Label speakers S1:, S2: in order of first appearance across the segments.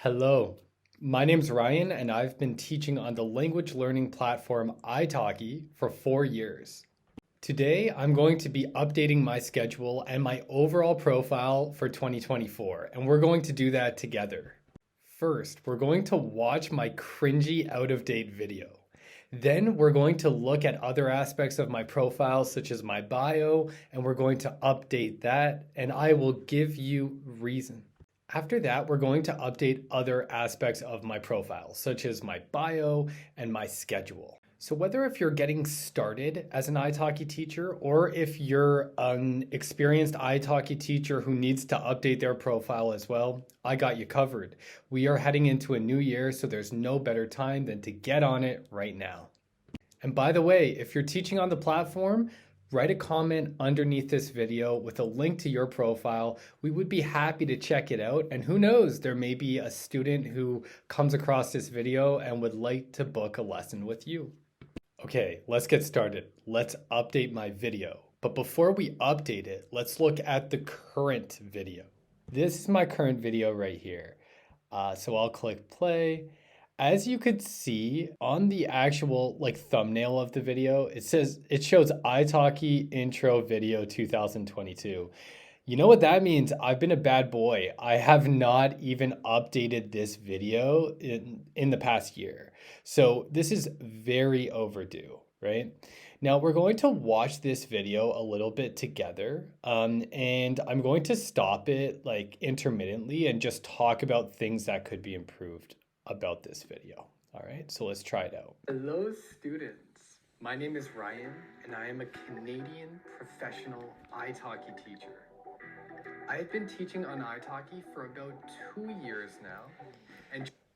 S1: Hello, my name's Ryan, and I've been teaching on the language learning platform iTalki for 4 years. Today, I'm going to be updating my schedule and my overall profile for 2024, and we're going to do that together. First, we're going to watch my cringy, out of date video. Then, we're going to look at other aspects of my profile, such as my bio, and we're going to update that, and I will give you reason. After that, we're going to update other aspects of my profile, such as my bio and my schedule. So whether if you're getting started as an iTalki teacher or if you're an experienced iTalki teacher who needs to update their profile as well, I got you covered. We are heading into a new year, so there's no better time than to get on it right now. And by the way, if you're teaching on the platform, write a comment underneath this video with a link to your profile. We would be happy to check it out. And who knows, there may be a student who comes across this video and would like to book a lesson with you. Okay, let's get started. Let's update my video. But before we update it, let's look at the current video. This is my current video right here. So I'll click play. As you could see on the actual thumbnail of the video, it shows iTalki intro video 2022. You know what that means? I've been a bad boy. I have not even updated this video in the past year. So this is very overdue, right? Now we're going to watch this video a little bit together, and I'm going to stop it intermittently and just talk about things that could be improved about this video. All right, so let's try it out. Hello students, my name is Ryan and I am a Canadian professional iTalki teacher. I have been teaching on iTalki for about 2 years now.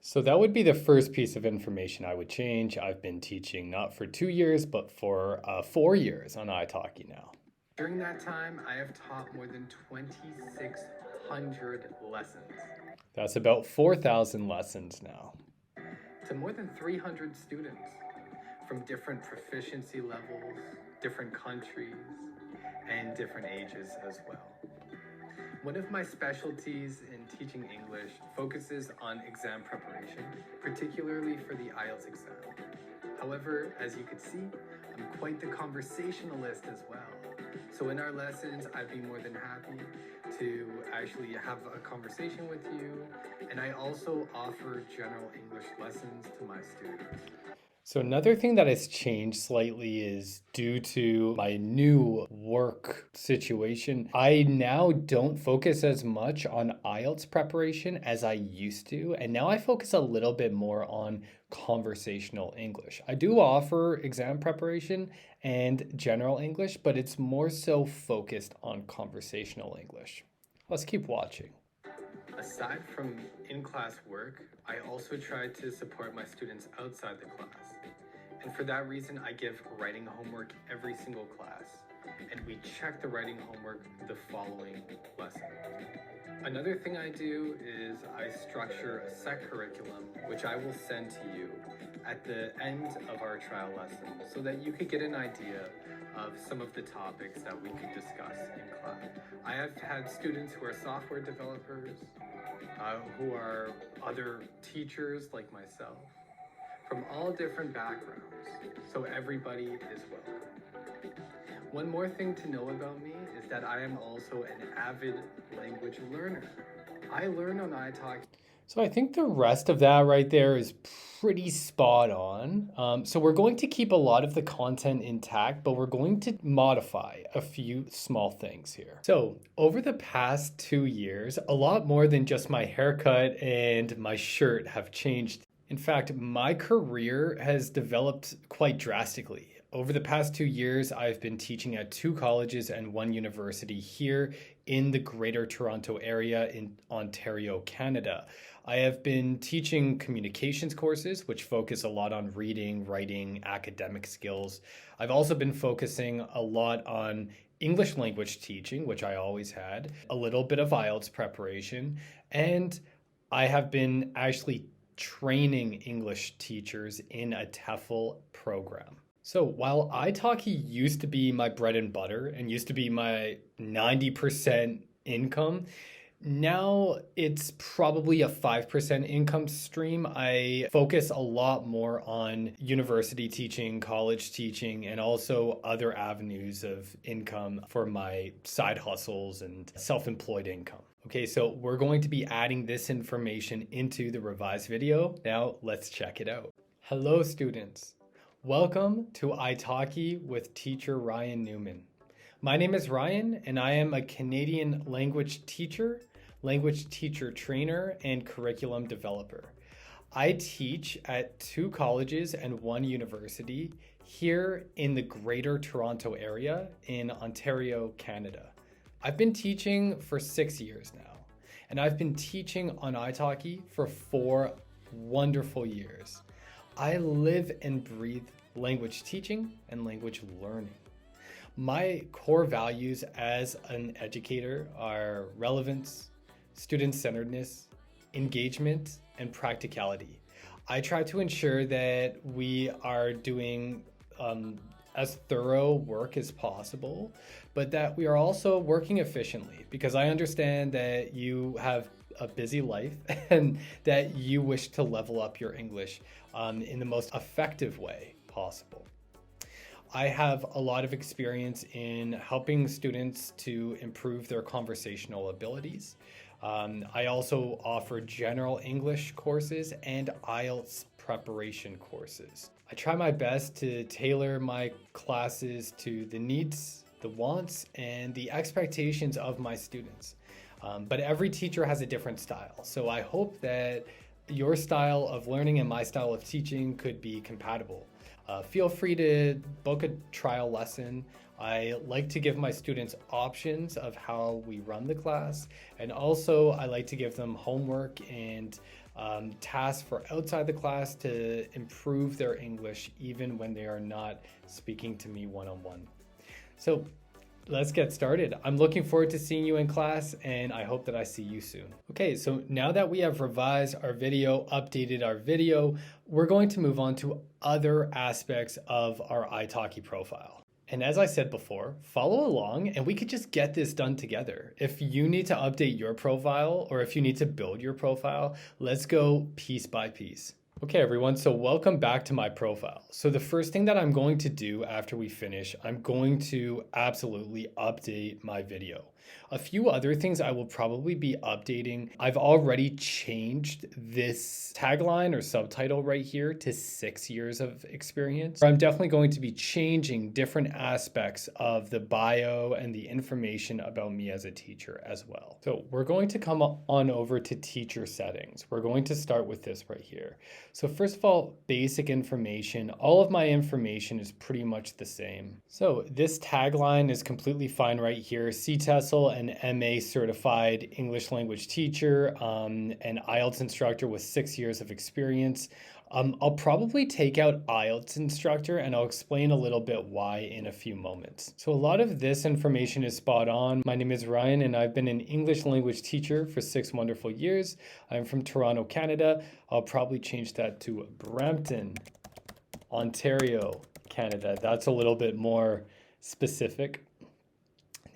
S1: So that would be the first piece of information I would change. I've been teaching not for 2 years, but for 4 years on iTalki now. During that time, I have taught more than 2,600 lessons. That's about 4,000 lessons now. To more than 300 students from different proficiency levels, different countries, and different ages as well. One of my specialties in teaching English focuses on exam preparation, particularly for the IELTS exam. However, as you can see, I'm quite the conversationalist as well. So in our lessons, I'd be more than happy to actually have a conversation with you. And I also offer general English lessons to my students. So another thing that has changed slightly is due to my new work situation. I now don't focus as much on IELTS preparation as I used to, and now I focus a little bit more on conversational English. I do offer exam preparation and general English, but it's more so focused on conversational English. Let's keep watching. Aside from in-class work, I also try to support my students outside the class. And for that reason, I give writing homework every single class, and we check the writing homework the following lesson. Another thing I do is I structure a set curriculum, which I will send to you at the end of our trial lesson so that you could get an idea of some of the topics that we could discuss in class. I have had students who are software developers, who are other teachers like myself, from all different backgrounds, so everybody is welcome. One more thing to know about me is that I am also an avid language learner. I learn on iTalki. So I think the rest of that right there is pretty spot on. So we're going to keep a lot of the content intact, but we're going to modify a few small things here. So over the past 2 years, a lot more than just my haircut and my shirt have changed. In fact, my career has developed quite drastically. Over the past 2 years, I've been teaching at 2 colleges and 1 university here in the Greater Toronto area in Ontario, Canada. I have been teaching communications courses, which focus a lot on reading, writing, academic skills. I've also been focusing a lot on English language teaching, which I always had, a little bit of IELTS preparation, and I have been actually training English teachers in a TEFL program. So while iTalki used to be my bread and butter and used to be my 90% income, Now it's probably a 5% income stream. I focus a lot more on university teaching, college teaching, and also other avenues of income for my side hustles and self-employed income. Okay, so we're going to be adding this information into the revised video. Now let's check it out. Hello, students. Welcome to iTalki with teacher Ryan Newman. My name is Ryan, and I am a Canadian language teacher trainer, and curriculum developer. I teach at 2 colleges and 1 university here in the Greater Toronto area in Ontario, Canada. I've been teaching for 6 years now, and I've been teaching on iTalki for 4 wonderful years. I live and breathe language teaching and language learning. My core values as an educator are relevance, student-centeredness, engagement, and practicality. I try to ensure that we are doing as thorough work as possible, but that we are also working efficiently, because I understand that you have a busy life and that you wish to level up your English in the most effective way possible. I have a lot of experience in helping students to improve their conversational abilities. I also offer general English courses and IELTS preparation courses. I try my best to tailor my classes to the needs, the wants, and the expectations of my students. But every teacher has a different style, so I hope that your style of learning and my style of teaching could be compatible. Feel free to book a trial lesson. I like to give my students options of how we run the class, and also I like to give them homework and tasks for outside the class to improve their English even when they are not speaking to me one-on-one. So let's get started. I'm looking forward to seeing you in class, and I hope that I see you soon. Okay, so now that we have revised our video, updated our video, we're going to move on to other aspects of our iTalki profile. And as I said before, follow along and we could just get this done together. If you need to update your profile or if you need to build your profile, let's go piece by piece. Okay, everyone, so welcome back to my profile. So the first thing that I'm going to do after we finish, I'm going to absolutely update my video. A few other things I will probably be updating. I've already changed this tagline or subtitle right here to 6 years of experience. I'm definitely going to be changing different aspects of the bio and the information about me as a teacher as well. So we're going to come on over to teacher settings. We're going to start with this right here. So first of all, basic information. All of my information is pretty much the same. So this tagline is completely fine right here. CTESOL and MA certified English language teacher, and IELTS instructor with 6 years of experience. I'll probably take out IELTS instructor, and I'll explain a little bit why in a few moments. So a lot of this information is spot on. My name is Ryan, and I've been an English language teacher for 6 wonderful years. I'm from Toronto, Canada. I'll probably change that to Brampton, Ontario, Canada. That's a little bit more specific.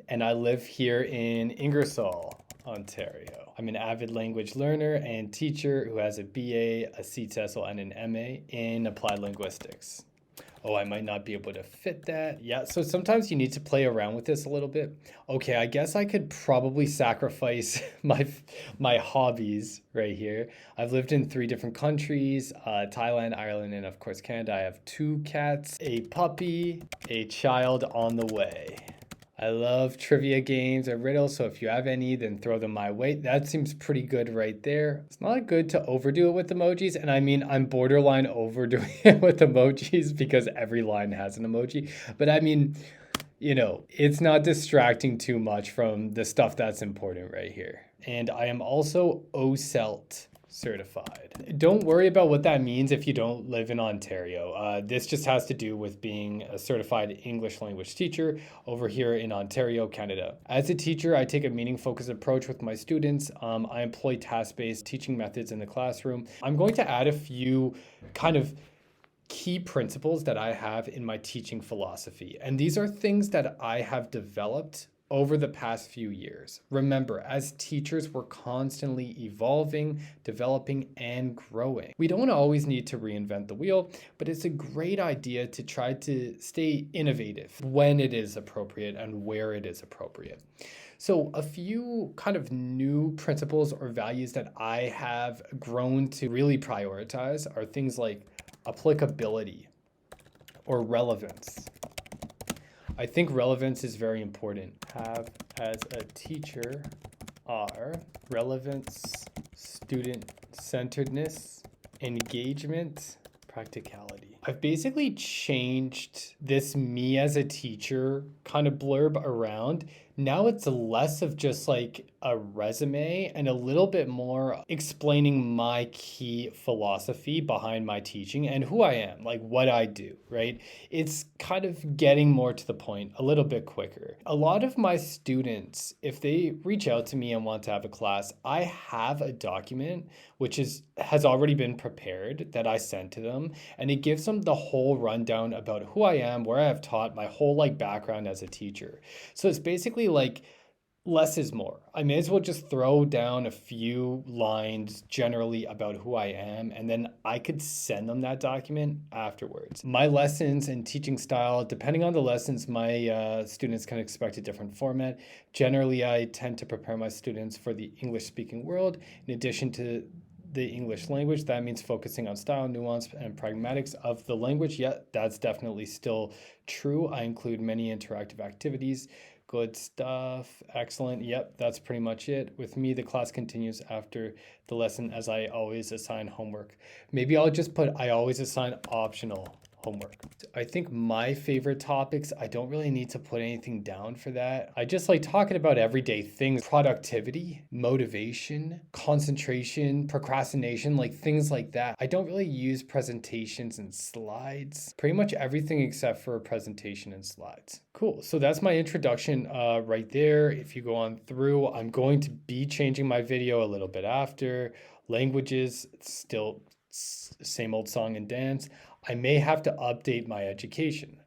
S1: And I live here in Ingersoll, Ontario. I'm an avid language learner and teacher who has a BA, a CTESOL, and an MA in applied linguistics. Oh, I might not be able to fit that. Yeah, so sometimes you need to play around with this a little bit. Okay, I guess I could probably sacrifice my hobbies right here. I've lived in 3 different countries, Thailand, Ireland, and of course Canada. I have 2 cats, a puppy, a child on the way. I love trivia games or riddles, so if you have any, then throw them my way. That seems pretty good right there. It's not good to overdo it with emojis, and I mean, I'm borderline overdoing it with emojis because every line has an emoji. But I mean, you know, it's not distracting too much from the stuff that's important right here. And I am also OCELT certified. Don't worry about what that means if you don't live in Ontario. This just has to do with being a certified English language teacher over here in Ontario, Canada. As a teacher, I take a meaning-focused approach with my students. I employ task-based teaching methods in the classroom. I'm going to add a few kind of key principles that I have in my teaching philosophy. And these are things that I have developed over the past few years. Remember, as teachers, we're constantly evolving, developing, and growing. We don't always need to reinvent the wheel, but it's a great idea to try to stay innovative when it is appropriate and where it is appropriate. So a few kind of new principles or values that I have grown to really prioritize are things like applicability or relevance. I think relevance is very important. Have as a teacher are relevance, student-centeredness, engagement, practicality. I've basically changed this me as a teacher kind of blurb around. Now it's less of just like a resume and a little bit more explaining my key philosophy behind my teaching and who I am, like what I do, right? It's kind of getting more to the point a little bit quicker. A lot of my students, if they reach out to me and want to have a class, I have a document which has already been prepared that I sent to them, and it gives them the whole rundown about who I am, where I have taught, my whole like background as a teacher. So it's basically like less is more. I may as well just throw down a few lines generally about who I am, and then I could send them that document afterwards. My lessons and teaching style, depending on the lessons, my students can expect a different format. Generally, I tend to prepare my students for the English speaking world in addition to the English language. That means focusing on style, nuance, and pragmatics of the language. Yeah, that's definitely still true. I include many interactive activities. Good stuff. Excellent. Yep, that's pretty much it. With me, the class continues after the lesson as I always assign homework. Maybe I'll just put I always assign optional homework. I think my favorite topics, I don't really need to put anything down for that. I just like talking about everyday things, productivity, motivation, concentration, procrastination, like things like that. I don't really use presentations and slides, pretty much everything except for a presentation and slides. Cool. So that's my introduction right there. If you go on through, I'm going to be changing my video a little bit after. Languages, still same old song and dance. I may have to update my education.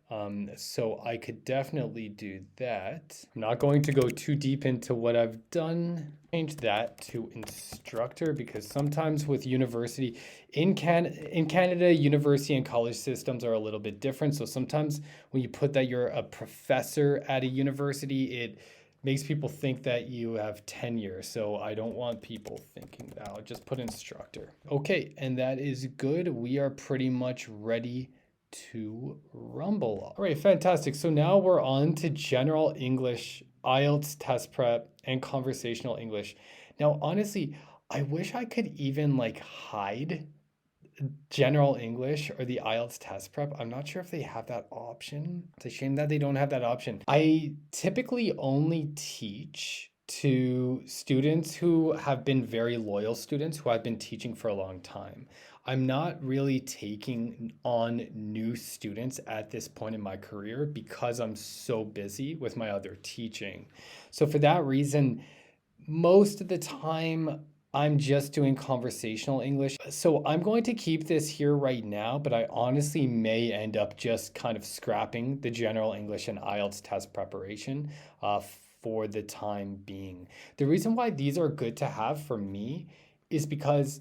S1: So I could definitely do that. I'm not going to go too deep into what I've done. Change that to instructor because sometimes with university, in Canada, university and college systems are a little bit different. So sometimes when you put that you're a professor at a university, it makes people think that you have tenure. So I don't want people thinking that. I'll just put instructor. Okay, and that is good. We are pretty much ready to rumble. All right, fantastic. So now we're on to general English, IELTS test prep, and conversational English. Now, honestly, I wish I could even like hide general English or the IELTS test prep. I'm not sure if they have that option. It's a shame that they don't have that option. I typically only teach to students who have been very loyal students who I've been teaching for a long time. I'm not really taking on new students at this point in my career because I'm so busy with my other teaching. So for that reason, most of the time I'm just doing conversational English. So I'm going to keep this here right now, but I honestly may end up just kind of scrapping the general English and IELTS test preparation for the time being. The reason why these are good to have for me is because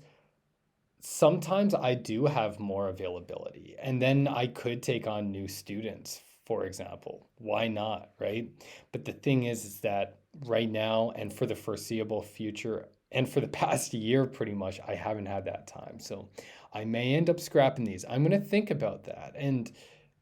S1: sometimes I do have more availability and then I could take on new students, for example. Why not, right? But the thing is that right now and for the foreseeable future and for the past year, pretty much, I haven't had that time. So I may end up scrapping these. I'm going to think about that. And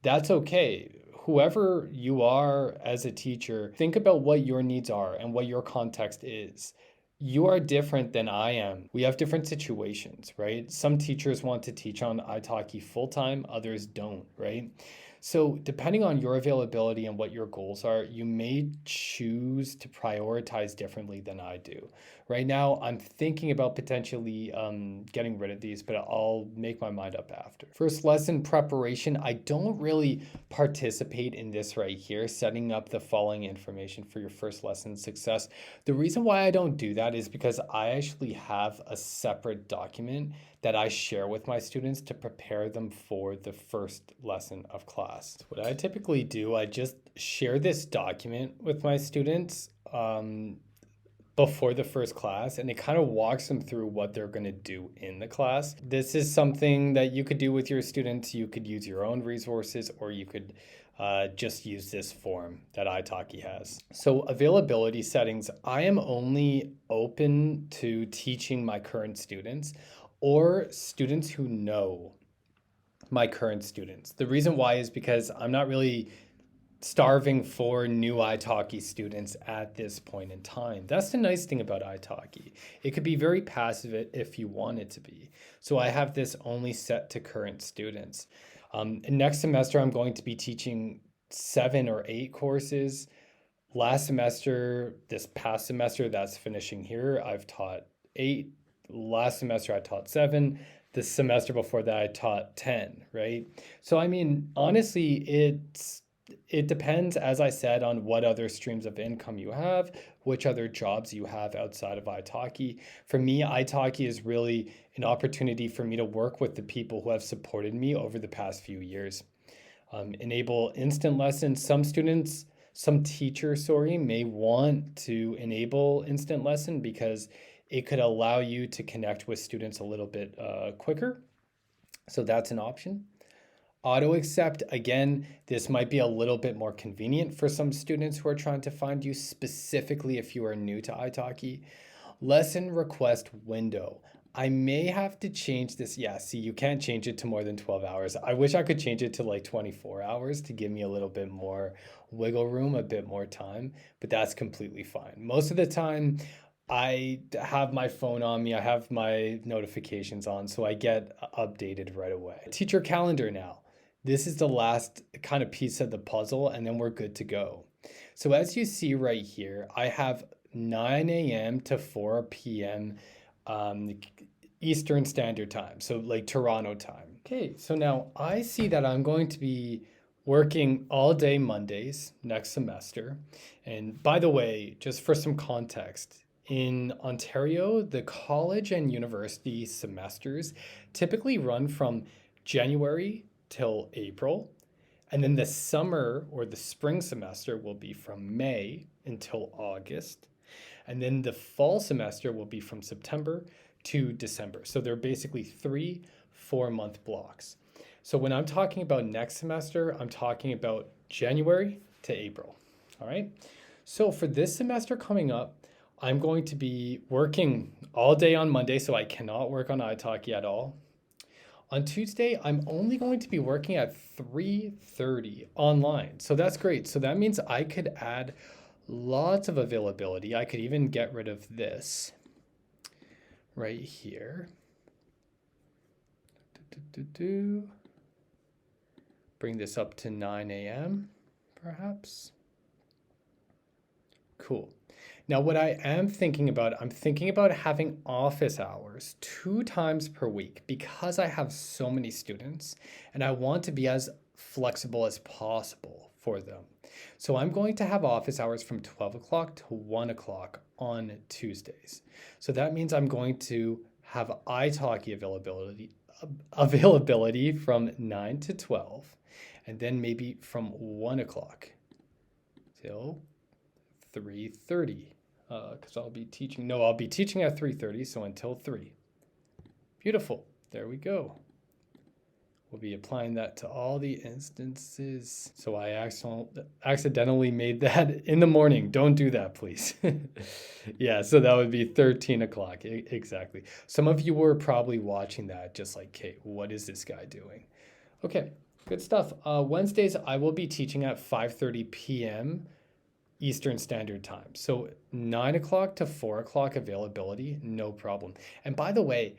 S1: that's okay. Whoever you are as a teacher, think about what your needs are and what your context is. You are different than I am. We have different situations, right? Some teachers want to teach on iTalki full-time, others don't, right? So depending on your availability and what your goals are, you may choose to prioritize differently than I do. Right now, I'm thinking about potentially getting rid of these, but I'll make my mind up after. First lesson preparation. I don't really participate in this right here, setting up the following information for your first lesson success. The reason why I don't do that is because I actually have a separate document that I share with my students to prepare them for the first lesson of class. class. What I typically do, I just share this document with my students before the first class, and it kind of walks them through what they're going to do in the class. This is something that you could do with your students. You could use your own resources, or you could just use this form that iTalki has. So availability settings, I am only open to teaching my current students or students who know my current students. The reason why is because I'm not really starving for new iTalki students at this point in time. That's the nice thing about iTalki. It could be very passive if you want it to be. So I have this only set to current students. Next semester, I'm going to be teaching 7 or 8 courses. Last semester, this past semester that's finishing here, I've taught 8. Last semester, I taught 7. The semester before that, I taught 10, right? So, I mean, honestly, it depends, as I said, on what other streams of income you have, which other jobs you have outside of iTalki. For me, iTalki is really an opportunity for me to work with the people who have supported me over the past few years. Enable instant lessons. Some teachers, may want to enable instant lesson because it could allow you to connect with students a little bit quicker. So that's an option. Auto accept, again, this might be a little bit more convenient for some students who are trying to find you, specifically if you are new to iTalki. Lesson request window. I may have to change this. Yeah, see, you can't change it to more than 12 hours. I wish I could change it to like 24 hours to give me a little bit more wiggle room, a bit more time, but that's completely fine. Most of the time, I have my phone on me, I have my notifications on, so I get updated right away. Teacher calendar now. This is the last kind of piece of the puzzle, and then we're good to go. So as you see right here, I have 9 a.m. to 4 p.m. Eastern Standard Time, so like Toronto time. Okay, so now I see that I'm going to be working all day Mondays next semester. And by the way, just for some context, in Ontario, the college and university semesters typically run from January till April. And then the summer or the spring semester will be from May until August. And then the fall semester will be from September to December. So they're basically 3 4-month blocks. So when I'm talking about next semester, I'm talking about January to April. All right. So for this semester coming up, I'm going to be working all day on Monday, so I cannot work on iTalki at all. On Tuesday, I'm only going to be working at 3:30 online. So that's great. So that means I could add lots of availability. I could even get rid of this right here. Bring this up to 9 a.m. perhaps. Cool. Now, what I am thinking about, I'm thinking about having office hours 2 times per week because I have so many students and I want to be as flexible as possible for them. So I'm going to have office hours from 12 o'clock to 1 o'clock on Tuesdays. So that means I'm going to have iTalki availability from 9 to 12, and then maybe from 1 o'clock till 3:30. Because I'll be teaching at 3:30, so until 3. Beautiful. There we go. We'll be applying that to all the instances. So I accidentally made that in the morning. Don't do that, please. Yeah, so that would be 13 o'clock. Exactly. Some of you were probably watching that just like, Kate, what is this guy doing? Okay, good stuff. Wednesdays, I will be teaching at 5:30 p.m. Eastern Standard Time. So 9 o'clock to 4 o'clock availability, no problem. And by the way,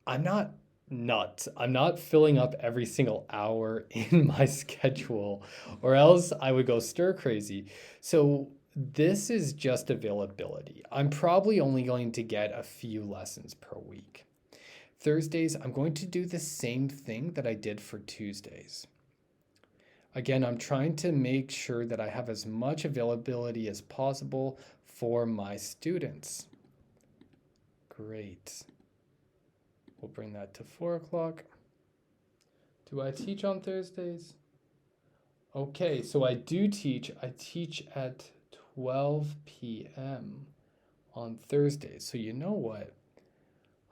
S1: I'm not nuts. I'm not filling up every single hour in my schedule, or else I would go stir crazy. So this is just availability. I'm probably only going to get a few lessons per week. Thursdays, I'm going to do the same thing that I did for Tuesdays. Again, I'm trying to make sure that I have as much availability as possible for my students. Great. We'll bring that to 4 o'clock. Do I teach on Thursdays? Okay, so I teach at 12 p.m. on Thursdays. So you know what?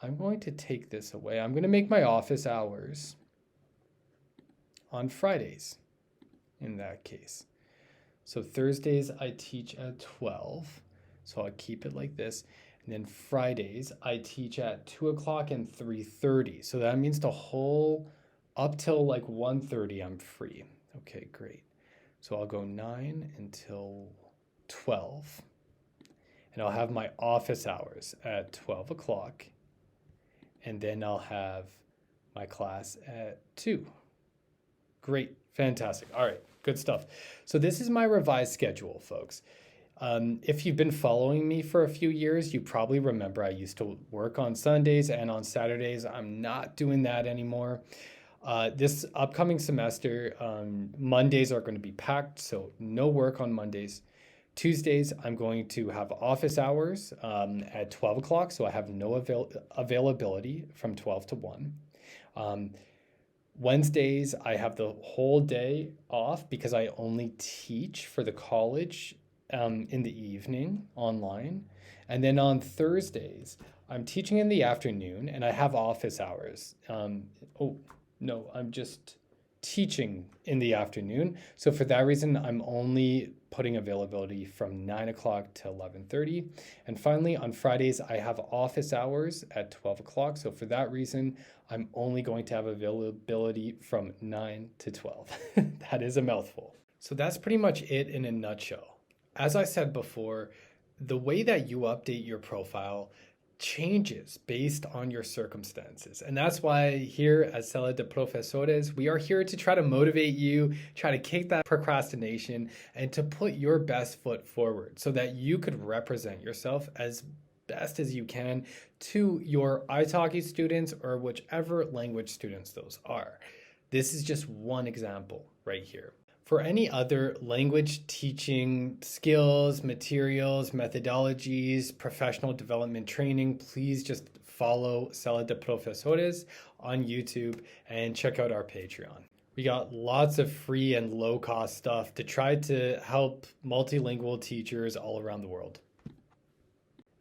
S1: I'm going to take this away. I'm going to make my office hours on Fridays in that case. So Thursdays I teach at 12. So I'll keep it like this. And then Fridays I teach at 2 o'clock and 3:30. So that means the whole up till like 1:30 I'm free. Okay, great. So I'll go 9 until 12. And I'll have my office hours at 12 o'clock. And then I'll have my class at 2. Great, fantastic. All right, good stuff. So this is my revised schedule, folks. If you've been following me for a few years, you probably remember I used to work on Sundays and on Saturdays. I'm not doing that anymore. This upcoming semester, Mondays are going to be packed, so no work on Mondays. Tuesdays, I'm going to have office hours at 12 o'clock, so I have no availability from 12 to 1. Wednesdays, I have the whole day off because I only teach for the college in the evening online. And then on Thursdays, I'm teaching in the afternoon and I have office hours. I'm just teaching in the afternoon. So for that reason, I'm only putting availability from 9 o'clock to 11:30. And finally, on Fridays, I have office hours at 12 o'clock. So for that reason, I'm only going to have availability from 9 to 12. That is a mouthful. So that's pretty much it in a nutshell. As I said before, the way that you update your profile changes based on your circumstances. And that's why here at Sala de Profesores, we are here to try to motivate you, try to kick that procrastination, and to put your best foot forward so that you could represent yourself as best as you can to your iTalki students or whichever language students those are. This is just one example right here. For any other language teaching skills, materials, methodologies, professional development training, please just follow Sala de Profesores on YouTube and check out our Patreon. We got lots of free and low-cost stuff to try to help multilingual teachers all around the world.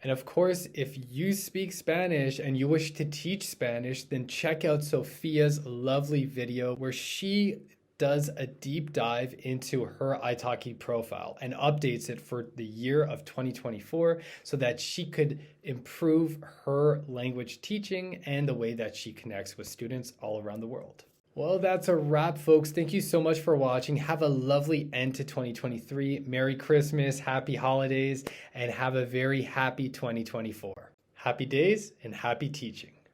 S1: And of course, if you speak Spanish and you wish to teach Spanish, then check out Sophia's lovely video where she does a deep dive into her iTalki profile and updates it for the year of 2024 so that she could improve her language teaching and the way that she connects with students all around the world. Well, that's a wrap, folks. Thank you so much for watching. Have a lovely end to 2023. Merry Christmas, happy holidays, and have a very happy 2024. Happy days and happy teaching.